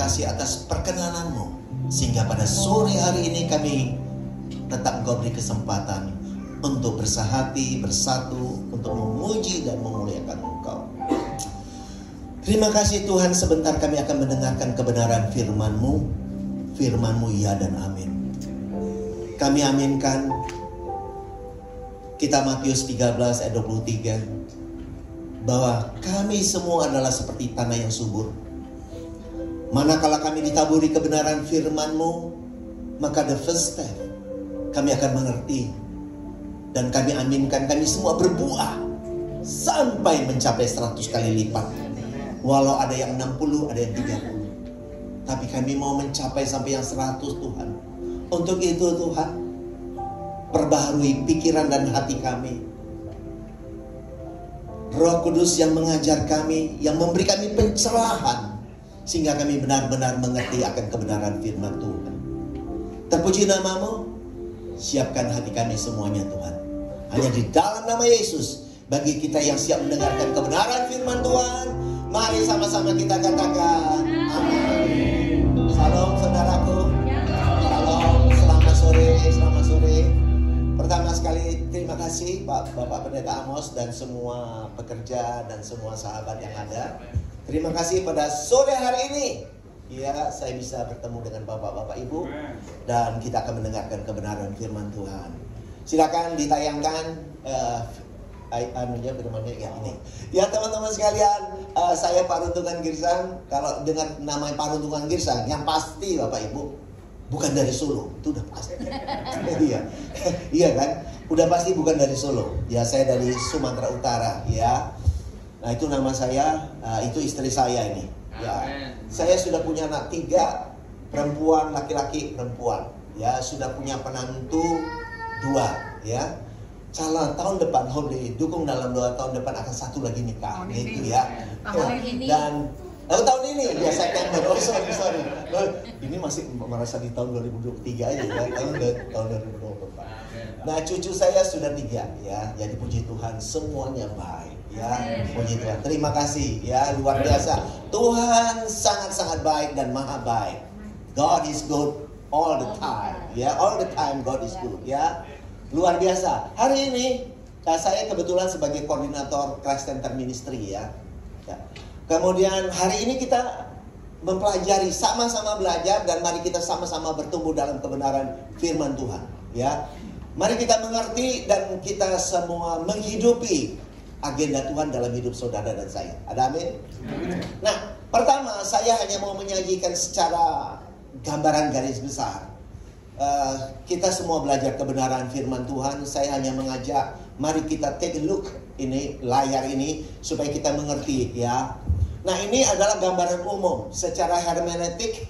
kasih atas perkenanan-Mu, sehingga pada sore hari ini kami tetap Engkau beri kesempatan untuk bersahati, bersatu, untuk memuji dan memuliakan Engkau. Terima kasih Tuhan, sebentar kami akan mendengarkan kebenaran firman-Mu. Firman-Mu ya dan amin. Kami aminkan kitab Matius 13 ayat 23, bahwa kami semua adalah seperti tanah yang subur. Manakala kami ditaburi kebenaran firman-Mu, maka the first step kami akan mengerti. Dan kami aminkan kami semua berbuah sampai mencapai 100 kali lipat. Walau ada yang 60, ada yang 30. Tapi kami mau mencapai sampai yang 100 Tuhan. Untuk itu Tuhan, perbaharui pikiran dan hati kami. Roh Kudus yang mengajar kami, yang memberi kami pencerahan, sehingga kami benar-benar mengerti akan kebenaran firman Tuhan. Terpuji nama-Mu. Siapkan hati kami semuanya Tuhan. Hanya di dalam nama Yesus, bagi kita yang siap mendengarkan kebenaran firman Tuhan, mari sama-sama kita katakan amin. Salam saudaraku. Salam, selamat sore, selamat sore. Pertama sekali terima kasih Bapak Pendeta Amos dan semua pekerja dan semua sahabat yang ada. Terima kasih pada sore hari ini. Ya, saya bisa bertemu dengan Bapak-Bapak Ibu dan kita akan mendengarkan kebenaran firman Tuhan. Silakan ditayangkan firmannya ya ini. Ya teman-teman sekalian, saya Paruntungan Girsang. Kalau dengar nama Paruntungan Girsang, yang pasti Bapak Ibu bukan dari Solo, itu udah pasti. Iya, iya kan? Udah pasti bukan dari Solo. Ya, saya dari Sumatera Utara. Ya, nah itu nama saya, itu istri saya ini. Ya, saya sudah punya anak 3, perempuan, laki-laki, perempuan. Ya, sudah punya penantu 2. Ya, calon tahun depan Holy dukung dalam 2 tahun depan akan 1 lagi nikah. Itu ya. Dan tahun ini ya September. Oh sorry. Ini masih merasa di tahun 2023 aja ya. Tahun 2024. Nah, cucu saya sudah 3 ya. Jadi puji Tuhan semuanya baik ya. Puji Tuhan. Terima kasih ya, luar biasa. Tuhan sangat-sangat baik dan maha baik. God is good all the time. Ya, all the time God is good ya. Luar biasa. Hari ini saya kebetulan sebagai koordinator Christ Center Ministry ya. Kemudian hari ini kita mempelajari, sama-sama belajar, dan mari kita sama-sama bertumbuh dalam kebenaran firman Tuhan ya. Mari kita mengerti dan kita semua menghidupi agenda Tuhan dalam hidup saudara dan saya. Ada amin? Nah, pertama saya hanya mau menyajikan secara gambaran garis besar. Kita semua belajar kebenaran firman Tuhan. Saya hanya mengajak, mari kita take a look ini layar ini supaya kita mengerti ya. Nah, ini adalah gambaran umum. Secara hermeneutik,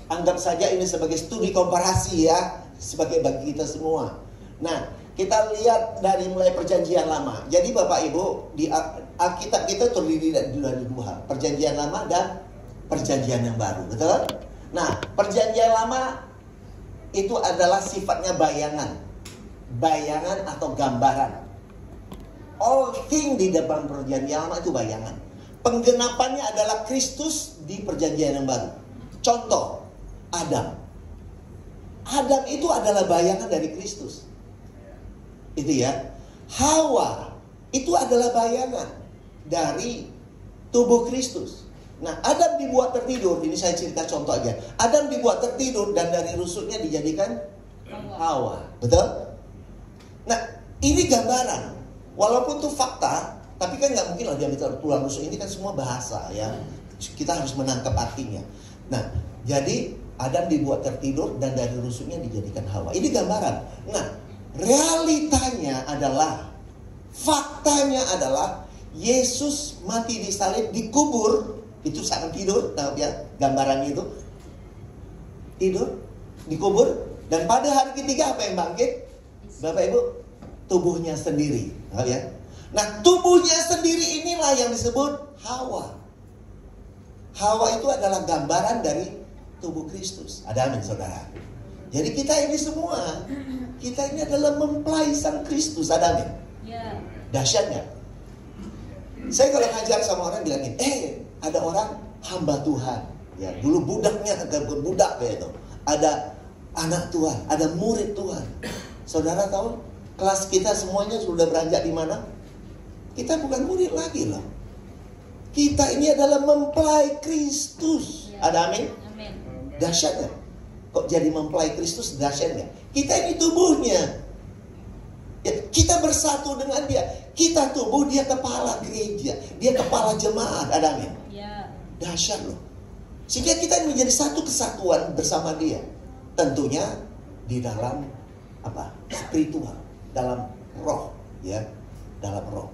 anggap saja ini sebagai studi komparasi ya, sebagai bagi kita semua. Nah, kita lihat dari mulai perjanjian lama. Jadi Bapak Ibu, di Alkitab kita terdiri dari 2, perjanjian lama dan perjanjian yang baru, betul? Nah, perjanjian lama itu adalah sifatnya bayangan. Bayangan atau gambaran. All thing di depan perjanjian lama itu bayangan. Penggenapannya adalah Kristus di perjanjian yang baru. Contoh, Adam. Adam itu adalah bayangan dari Kristus. Itu ya. Hawa itu adalah bayangan dari tubuh Kristus. Nah, Adam dibuat tertidur. Ini saya cerita contoh aja. Adam dibuat tertidur dan dari rusuknya dijadikan Hawa. Betul? Nah, ini gambaran. Walaupun itu fakta, tapi kan nggak mungkin lah dia minta tulang rusuk. Ini kan semua bahasa ya. Kita harus menangkap artinya. Nah, jadi Adam dibuat tertidur dan dari rusuknya dijadikan Hawa. Ini gambaran. Nah, realitanya adalah, faktanya adalah Yesus mati di salib, dikubur. Itu saat tidur, tahu ya gambarannya itu. Tidur, dikubur, dan pada hari ketiga apa yang bangkit? Bapak Ibu, tubuhnya sendiri, tahu ya. Nah, tubuhnya sendiri inilah yang disebut Hawa. Hawa itu adalah gambaran dari tubuh Kristus. Ada amin saudara. Jadi kita ini semua, kita ini adalah mempelai Sang Kristus. Ada amin. Dahsyat nggak? Saya kalau ngajar sama orang bilangin, ada orang hamba Tuhan, Ya, dulu budaknya ke budak ya itu. Ada anak Tuhan, ada murid Tuhan. Saudara tahu, kelas kita semuanya sudah beranjak di mana? Kita bukan murid lagi loh. Kita ini adalah mempelai Kristus. Ya. Ada amin? Amin. Dahsyat nggak? Kok jadi mempelai Kristus dahsyat nggak? Kita ini tubuhnya. Ya, kita bersatu dengan dia. Kita tubuh, dia kepala gereja, dia kepala jemaat. Ada amin? Ya. Dahsyat loh. Sehingga kita menjadi satu kesatuan bersama dia. Tentunya di dalam apa? Spiritual, dalam roh, ya, dalam roh.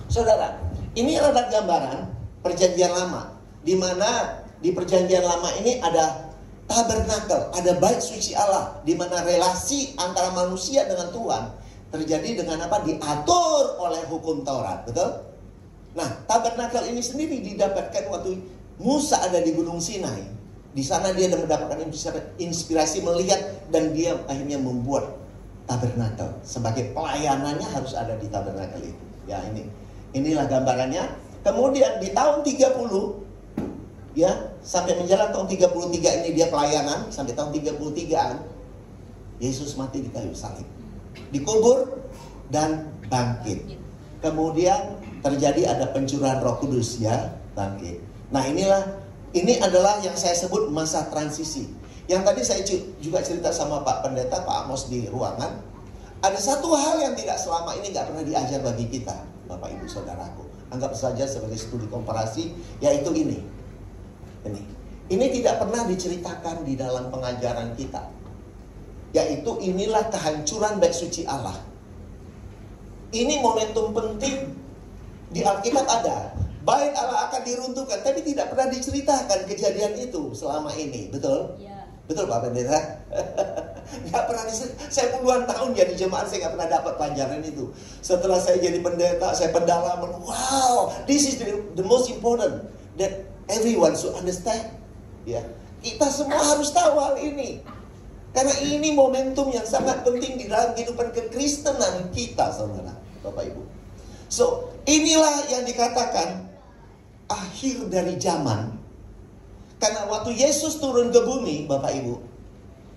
Saudara, ini adalah gambaran perjanjian lama, di mana di perjanjian lama ini ada tabernakel, ada bait suci Allah, di mana relasi antara manusia dengan Tuhan terjadi dengan apa? Diatur oleh hukum Taurat, betul? Nah, tabernakel ini sendiri didapatkan waktu Musa ada di Gunung Sinai. Di sana dia mendapatkan inspirasi melihat, dan dia akhirnya membuat tabernakel. Sebagai pelayanannya harus ada di tabernakel itu. Ya, inilah gambarannya. Kemudian di tahun 30, ya, sampai menjelang tahun 33 ini dia pelayanan. Sampai tahun 33-an Yesus mati di kayu salib, dikubur dan bangkit. Kemudian terjadi ada pencurahan Roh Kudus, ya, bangkit. Nah, ini adalah yang saya sebut masa transisi. Yang tadi saya juga cerita sama Pak Pendeta, Pak Amos di ruangan. Ada satu hal yang tidak selama ini nggak pernah diajar bagi kita, Bapak Ibu Saudaraku. Anggap saja sebagai studi komparasi, yaitu ini. Ini tidak pernah diceritakan di dalam pengajaran kita. Yaitu inilah kehancuran bait suci Allah. Ini momentum penting di Alkitab ada. Bait Allah akan diruntuhkan, tapi tidak pernah diceritakan kejadian itu selama ini, betul? Ya. Betul Pak Pendeta? Gak pernah saya puluhan tahun jadi jemaat, saya gak pernah dapat pelajaran itu. Setelah saya jadi pendeta, saya pendalaman, wow, this is the most important that everyone should understand. Ya, kita semua harus tahu hal ini, karena ini momentum yang sangat penting di dalam kehidupan kekristenan kita, saudara, Bapak Ibu. So, inilah yang dikatakan akhir dari zaman. Karena waktu Yesus turun ke bumi, Bapak Ibu,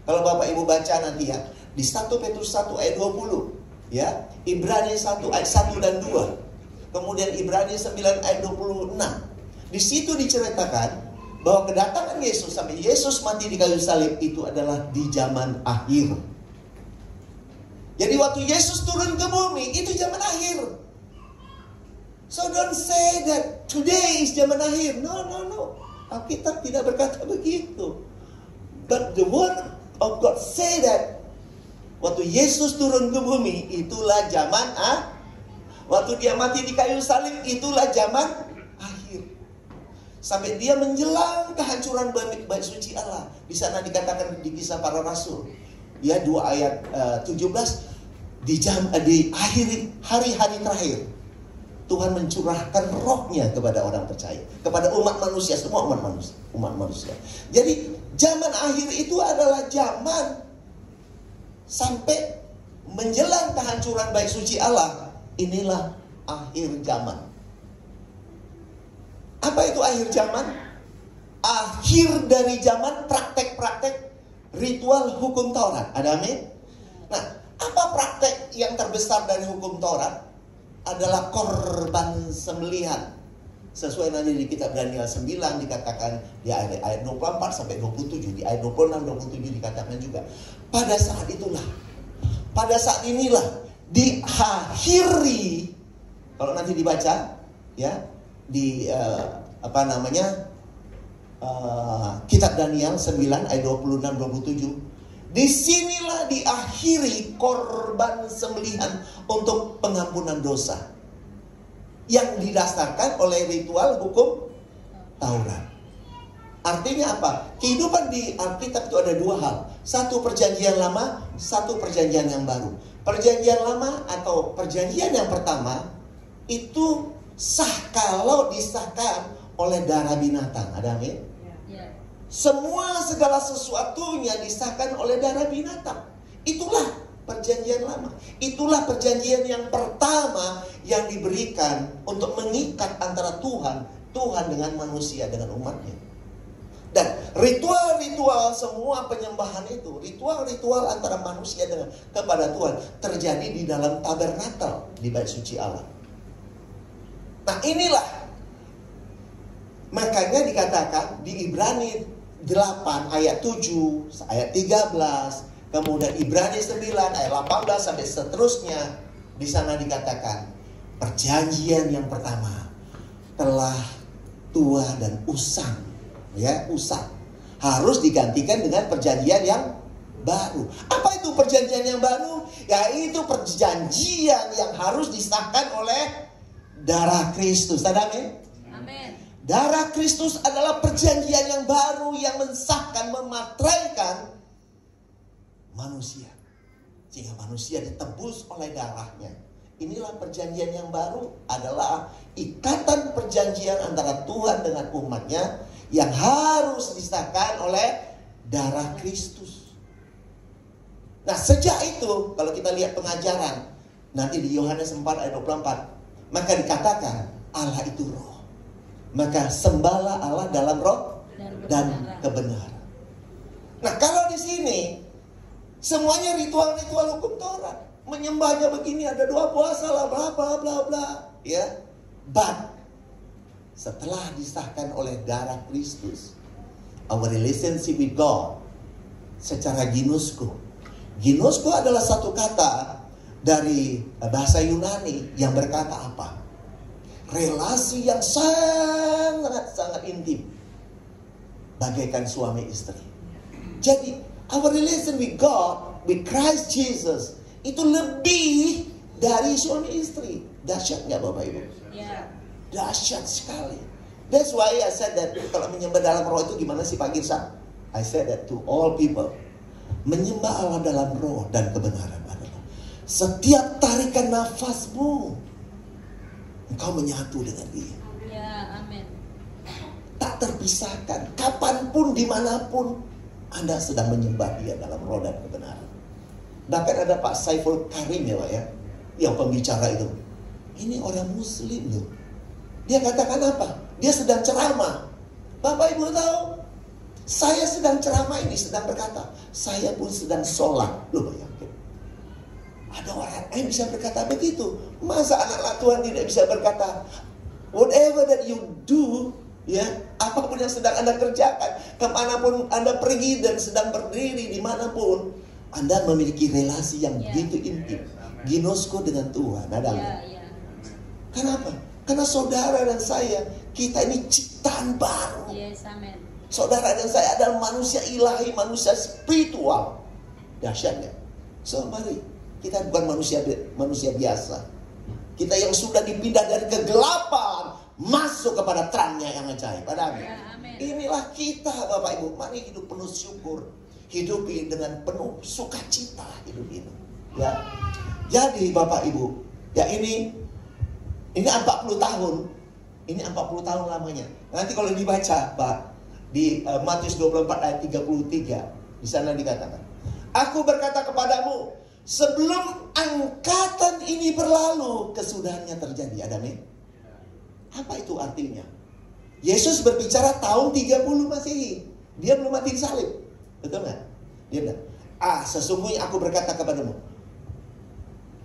kalau Bapak Ibu baca nanti ya, di 1 Petrus 1 ayat 20, ya, Ibrani 1 ayat 1 dan 2, kemudian Ibrani 9 ayat 26. Di situ diceritakan bahwa kedatangan Yesus sampai Yesus mati di kayu salib itu adalah di zaman akhir. Jadi waktu Yesus turun ke bumi, itu zaman akhir. So don't say that today is zaman akhir. No. Alkitab tidak berkata begitu. But the word of God say that waktu Yesus turun ke bumi, itulah zaman waktu dia mati di kayu salib, itulah zaman akhir. Sampai dia menjelang kehancuran bait suci Allah. Di sana dikatakan di Kisah Para Rasul, ya, 2 ayat 17, di akhir hari-hari terakhir Tuhan mencurahkan rohnya kepada orang percaya, kepada umat manusia, semua umat manusia. Jadi zaman akhir itu adalah zaman sampai menjelang kehancuran bait suci Allah. Inilah akhir zaman. Apa itu akhir zaman? Akhir dari zaman praktek-praktek ritual hukum Taurat. Ada amin? Nah, apa praktek yang terbesar dari hukum Taurat? Adalah korban sembelihan. Sesuai nanti di kitab Daniel 9 dikatakan di ayat 24 sampai 27, di ayat 26 27 dikatakan juga. Pada saat inilah diakhiri, kalau nanti dibaca ya di kitab Daniel 9 ayat 26 27. Disinilah diakhiri korban sembelihan untuk pengampunan dosa yang didasarkan oleh ritual hukum Taurat. Artinya apa? Kehidupan di Alkitab itu ada 2 hal. Satu perjanjian lama, satu perjanjian yang baru. Perjanjian lama atau perjanjian yang pertama itu sah kalau disahkan oleh darah binatang. Ada amin? Semua segala sesuatunya disahkan oleh darah binatang. Itulah perjanjian lama. Itulah perjanjian yang pertama yang diberikan untuk mengikat antara Tuhan dengan manusia, dengan umatnya. Dan ritual-ritual semua penyembahan itu, ritual-ritual antara manusia dengan kepada Tuhan terjadi di dalam tabernakel di bait suci Allah. Nah inilah makanya dikatakan di Ibrani 8 ayat 7, ayat 13, kemudian Ibrani 9 ayat 18 sampai seterusnya, di sana dikatakan perjanjian yang pertama telah tua dan usang. Ya, usang harus digantikan dengan perjanjian yang baru. Apa itu perjanjian yang baru? Yaitu perjanjian yang harus disahkan oleh darah Kristus. Amin. Amin. Darah Kristus adalah perjanjian yang baru yang mensahkan, memateraikan manusia, sehingga manusia ditebus oleh darahnya. Inilah perjanjian yang baru, adalah ikatan perjanjian antara Tuhan dengan umatnya yang harus disahkan oleh darah Kristus. Nah sejak itu kalau kita lihat pengajaran nanti di Yohanes 4 ayat 24, maka dikatakan Allah itu roh, maka sembahlah Allah dalam roh dan kebenaran. Nah kalau di sini semuanya ritual-ritual hukum Taurat, menyembahnya begini, ada doa puasa lah, bla bla bla bla, ya. But setelah disahkan oleh darah Kristus, our relationship with God secara ginosko. Ginosko adalah satu kata dari bahasa Yunani yang berkata apa? Relasi yang sangat intim, bagaikan suami istri. Jadi our relation with God, with Christ Jesus, itu lebih dari suami istri. Dahsyat nggak Bapak Ibu? Ya. Dahsyat sekali. That's why I said that kalau menyembah dalam roh itu gimana sih Pak Girsa? I said that to all people. Menyembah Allah dalam roh dan kebenaran adalah setiap tarikan nafasmu, engkau menyatu dengan Dia. Ya, amin. Tak terpisahkan. Kapanpun, dimanapun Anda sedang menyembah Dia dalam roh dan kebenaran. Bahkan ada Pak Saiful Karim ya Pak ya, yang pembicara itu. Ini orang Muslim loh. Dia katakan apa? Dia sedang ceramah. Bapak Ibu tahu, saya sedang ceramah ini, sedang berkata, saya pun sedang sholat. Loh bayangkan, ada orang yang bisa berkata begitu. Masa anak-anak Tuhan tidak bisa berkata, whatever that you do, ya, apapun yang sedang Anda kerjakan, kemanapun Anda pergi dan sedang berdiri dimanapun, Anda memiliki relasi yang begitu intim, ginosko dengan Tuhan. Kenapa? Karena saudara dan saya, kita ini ciptaan baru. Yes, amen. Saudara dan saya adalah manusia ilahi, manusia spiritual. Dahsyatnya. So mari, kita bukan manusia biasa. Kita yang sudah dipindah dari kegelapan masuk kepada terangnya yang ajaib. Amin. Inilah kita Bapak Ibu. Mari hidup penuh syukur, hidup dengan penuh sukacita hidup ini. Ya. Jadi Bapak Ibu, ya ini 40 tahun. Ini 40 tahun lamanya. Nanti kalau dibaca Pak, di Matius 24 ayat 33, di sana dikatakan, aku berkata kepadamu, sebelum angkatan ini berlalu, kesudahannya terjadi. Ada nih? Apa itu artinya? Yesus berbicara tahun 30 Masehi. Dia belum mati disalib. Betul nggak? Dia bilang, sesungguhnya aku berkata kepadamu,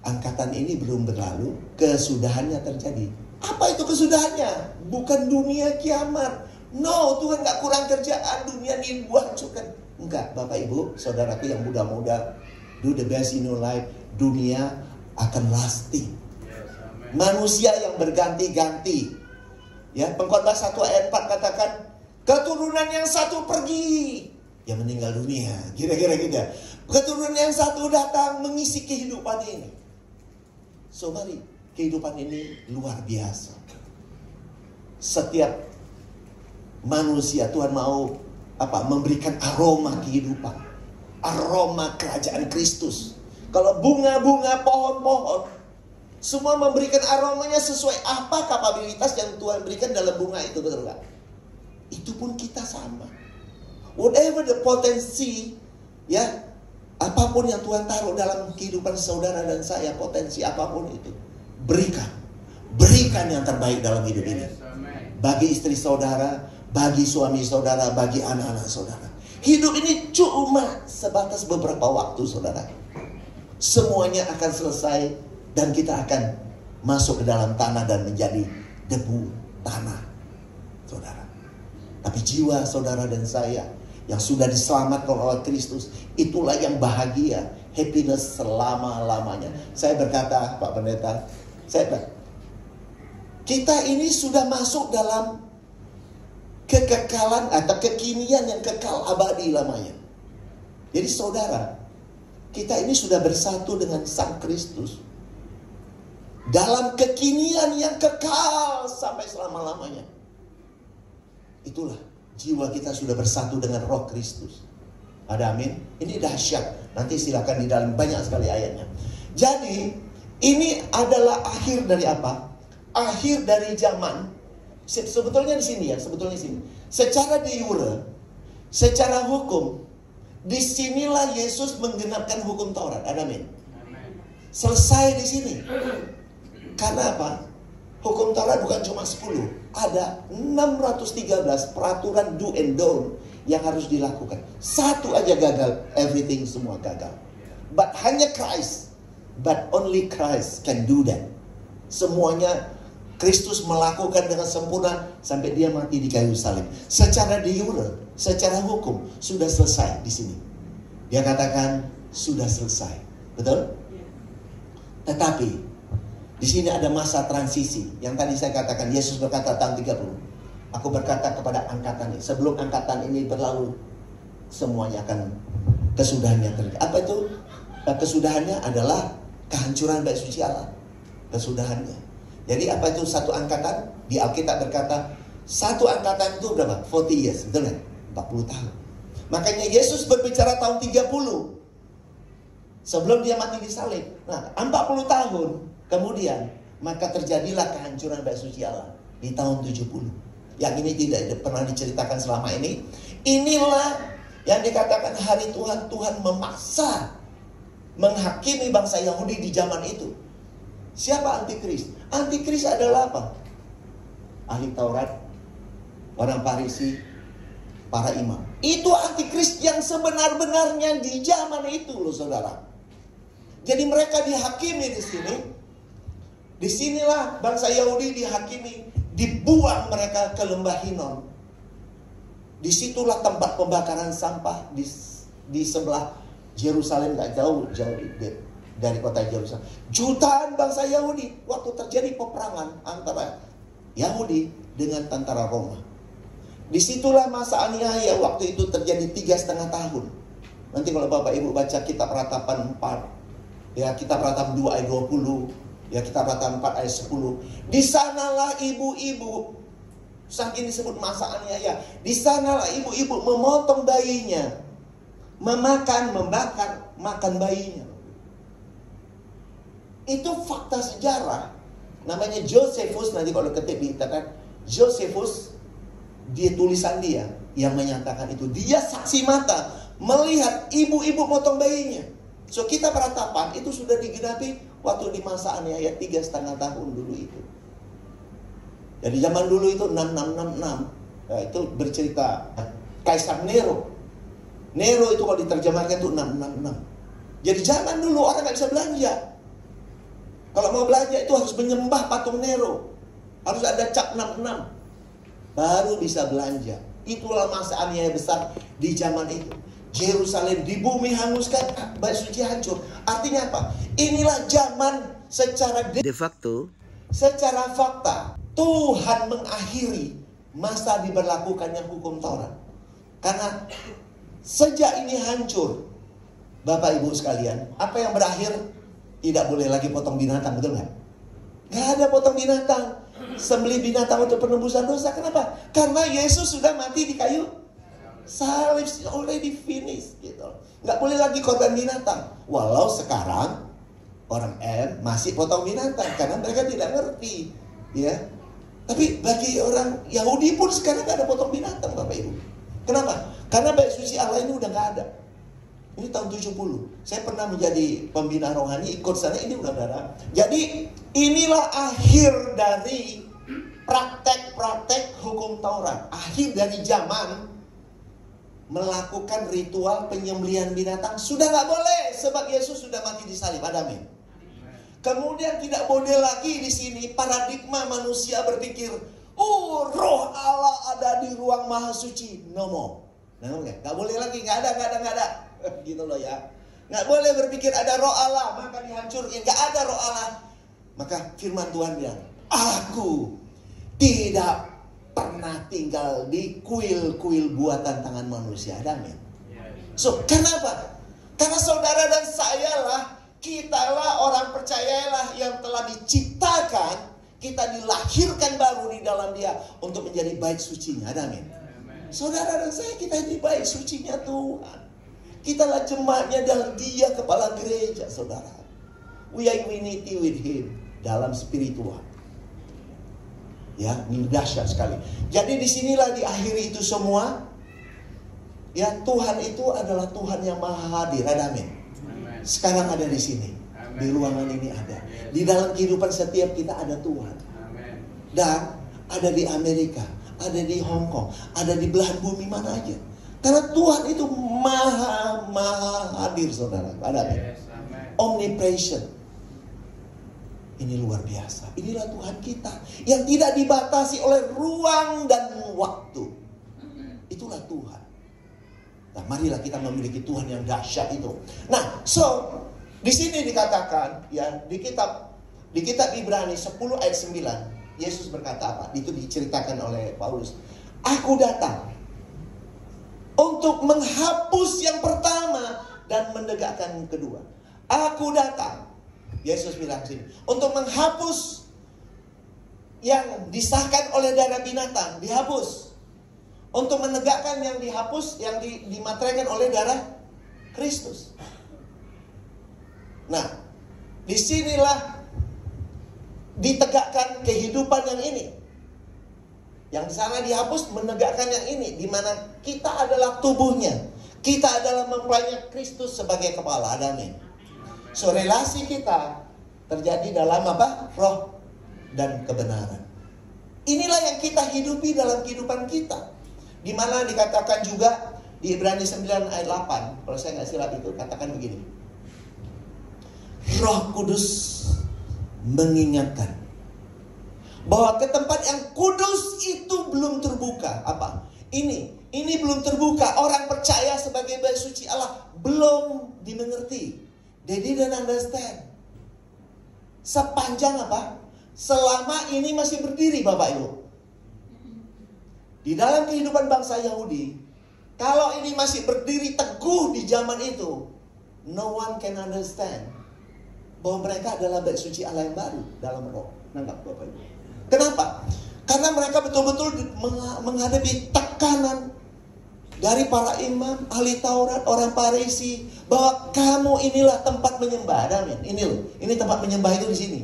angkatan ini belum berlalu, kesudahannya terjadi. Apa itu kesudahannya? Bukan dunia kiamat. No, Tuhan gak kurang kerjaan, dunia ini hancurkan. Enggak, Bapak Ibu, saudaraku yang muda-muda, do the best in your life. Dunia akan lasting. Manusia yang berganti-ganti. Ya, Pengkhotbah 1 ayat 4 katakan, keturunan yang satu pergi, yang meninggal dunia. Kira-kira gitu. Keturunan yang satu datang mengisi kehidupan ini. So mari, kehidupan ini luar biasa. Setiap manusia Tuhan mau memberikan aroma kehidupan, aroma kerajaan Kristus. Kalau bunga-bunga, pohon-pohon, semua memberikan aromanya sesuai apa kapabilitas yang Tuhan berikan dalam bunga itu, betul nggak? Itu pun kita sama. Whatever the potensi, ya, apapun yang Tuhan taruh dalam kehidupan saudara dan saya, potensi apapun itu, berikan yang terbaik dalam hidup ini. Bagi istri saudara, bagi suami saudara, bagi anak-anak saudara. Hidup ini cuma sebatas beberapa waktu, saudara. Semuanya akan selesai dan kita akan masuk ke dalam tanah dan menjadi debu tanah, saudara. Tapi jiwa saudara dan saya yang sudah diselamatkan oleh Kristus, itulah yang bahagia, happiness selama-lamanya. Saya berkata, Pak Pendeta, kita ini sudah masuk dalam kekekalan atau kekinian yang kekal abadi lamanya. Jadi saudara, kita ini sudah bersatu dengan Sang Kristus dalam kekinian yang kekal sampai selama-lamanya. Itulah jiwa kita sudah bersatu dengan Roh Kristus. Ada amin? Ini dahsyat. Nanti silakan di dalam banyak sekali ayatnya. Jadi ini adalah akhir dari apa? Akhir dari zaman. Sebetulnya di sini ya, sebetulnya di sini. Secara de jure, secara hukum, disinilah Yesus menggenapkan hukum Taurat. Ada amin? Selesai di sini. Karena apa? Hukum Taurat bukan cuma 10. Ada 613 peraturan do and don't yang harus dilakukan. Satu aja gagal, everything semua gagal. But hanya Christ, but only Christ can do that. Semuanya Kristus melakukan dengan sempurna sampai dia mati di kayu salib. Secara de jure, secara hukum sudah selesai di sini. Dia katakan sudah selesai. Betul? Tetapi di sini ada masa transisi. Yang tadi saya katakan, Yesus berkata tahun 30. Aku berkata kepada angkatan ini, sebelum angkatan ini berlalu, semuanya akan kesudahannya terjadi. Apa itu? Kesudahannya adalah kehancuran bait suci Allah. Kesudahannya. Jadi apa itu satu angkatan? Di Alkitab berkata, satu angkatan itu berapa? 40 years, betul kan? 40 tahun. Makanya Yesus berbicara tahun 30. Sebelum dia mati di salib. Nah, 40 tahun kemudian, maka terjadilah kehancuran bait suci Allah di tahun 70. Yang ini tidak pernah diceritakan selama ini. Inilah yang dikatakan hari Tuhan. Tuhan memaksa menghakimi bangsa Yahudi di zaman itu. Siapa antikris? Antikris adalah apa? Ahli Taurat, orang Farisi, para imam. Itu antikris yang sebenar-benarnya di zaman itu loh saudara. Jadi mereka dihakimi di sini. Disinilah bangsa Yahudi dihakimi, dibuang mereka ke lembah Hinom. Disitulah tempat pembakaran sampah di sebelah Yerusalem, gak jauh dari kota Yerusalem. Jutaan bangsa Yahudi waktu terjadi peperangan antara Yahudi dengan tentara Roma. Disitulah masa aniaya waktu itu terjadi 3,5 tahun. Nanti kalau Bapak Ibu baca kitab Ratapan 4, ya kitab Ratapan 2 ayat 20, ya kitab Ratapan 4 ayat 10. Di sanalah ibu-ibu, saking disebut masa aniaya, di sanalah ibu-ibu memotong bayinya, membakar, makan bayinya. Itu fakta sejarah. Namanya Josephus, nanti kalau ketik di internet, Josephus, dia tulisan dia yang menyatakan itu. Dia saksi mata melihat ibu-ibu potong bayinya. So kita Ratapan itu sudah digenapi waktu di masa aniaya 3,5 tahun dulu itu. Jadi zaman dulu itu 6666. Nah, itu bercerita Kaisar Nero. Nero itu kalau diterjemahkan itu 666. Jadi zaman dulu orang nggak bisa belanja. Kalau mau belanja itu harus menyembah patung Nero. Harus ada cap 66. Baru bisa belanja. Itulah masa aniaya besar di zaman itu. Yerusalem di bumi hanguskan, bait suci hancur. Artinya apa? Inilah zaman secara de facto, secara fakta, Tuhan mengakhiri masa diberlakukannya hukum Taurat. Karena sejak ini hancur, Bapak Ibu sekalian, apa yang berakhir? Tidak boleh lagi potong binatang, betul nggak? Nggak ada potong binatang. Sembelih binatang untuk penebusan dosa. Kenapa? Karena Yesus sudah mati di kayu salib, already finished gitu. Nggak boleh lagi korban binatang. Walau sekarang orang masih potong binatang karena mereka tidak ngerti, ya. Tapi bagi orang Yahudi pun sekarang nggak ada potong binatang, Bapak Ibu. Kenapa? Karena bait suci Allah ini udah nggak ada. Ini tahun 70. Saya pernah menjadi pembina rohani, ikut sana, ini udah ada. Jadi inilah akhir dari praktek-praktek hukum Taurat. Akhir dari zaman melakukan ritual penyembelihan binatang sudah nggak boleh, sebab Yesus sudah mati di salib. Amin. Kemudian tidak boleh lagi di sini paradigma manusia berpikir, oh, roh Allah ada di ruang maha suci. No more. Nggak boleh lagi, nggak ada. Gitu loh ya. Nggak boleh berpikir ada roh Allah maka dihancurin. Nggak ada roh Allah. Maka firman Tuhan bilang, aku tidak pernah tinggal di kuil-kuil buatan tangan manusia. Amin. So, kenapa? Karena saudara dan saya lah, kitalah orang percayalah yang telah diciptakan, kita dilahirkan baru di dalam Dia untuk menjadi bait sucinya. Amin. Saudara dan saya, kita di bait sucinya Tuhan. Kitalah jemaatnya dan Dia kepala gereja, saudara. We are unity with Him dalam spiritual. Ya, ini dahsyat sekali. Jadi disinilah diakhiri itu semua. Ya, Tuhan itu adalah Tuhan yang maha hadir. Amin. Sekarang ada di sini. Amen. Di ruangan ini ada. Di dalam kehidupan setiap kita ada Tuhan. Amen. Dan ada di Amerika, ada di Hong Kong, ada di belahan bumi mana aja. Karena Tuhan itu maha hadir, saudara. Amin. Omnipresent. Ini luar biasa. Inilah Tuhan kita yang tidak dibatasi oleh ruang dan waktu. Itulah Tuhan. Nah, marilah kita memiliki Tuhan yang dahsyat itu. Nah, so di sini dikatakan ya di kitab Ibrani 10 ayat 9, Yesus berkata apa? Itu diceritakan oleh Paulus. Aku datang untuk menghapus yang pertama dan menegakkan yang kedua. Aku datang. Yesus bilang sini, untuk menghapus yang disahkan oleh darah binatang, dihapus. Untuk menegakkan yang dihapus, yang dimateraikan oleh darah Kristus. Nah, disinilah ditegakkan kehidupan yang ini. Yang di sana dihapus, menegakkan yang ini, di mana kita adalah tubuhnya. Kita adalah mempelainya Kristus sebagai kepala. Amin. So, relasi kita terjadi dalam apa? Roh dan kebenaran. Inilah yang kita hidupi dalam kehidupan kita. Di mana dikatakan juga di Ibrani 9 ayat 8. Kalau saya nggak silap itu katakan begini. Roh Kudus mengingatkan bahwa ke tempat yang kudus itu belum terbuka. Apa? Ini belum terbuka. Orang percaya sebagai bait suci Allah belum dimengerti. They didn't understand. Sepanjang apa? Selama ini masih berdiri, Bapak Ibu. Di dalam kehidupan bangsa Yahudi, kalau ini masih berdiri teguh di zaman itu, no one can understand bahwa mereka adalah bait suci Allah yang baru dalam roh. Nangkap, Bapak Ibu. Kenapa? Karena mereka betul-betul menghadapi tekanan dari para imam, ahli Taurat, orang Farisi, bahwa kamu inilah tempat menyembah. Amin. Ini tempat menyembah itu di sini.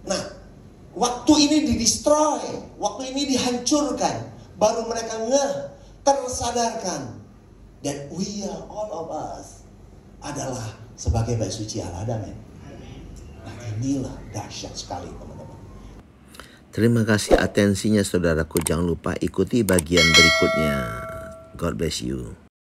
Nah, waktu ini di-destroy, waktu ini dihancurkan, baru mereka tersadarkan that we are all of us adalah sebagai bait suci Allah. Amin. Nah, inilah dahsyat sekali, teman-teman. Terima kasih atensinya saudaraku. Jangan lupa ikuti bagian berikutnya. God bless you.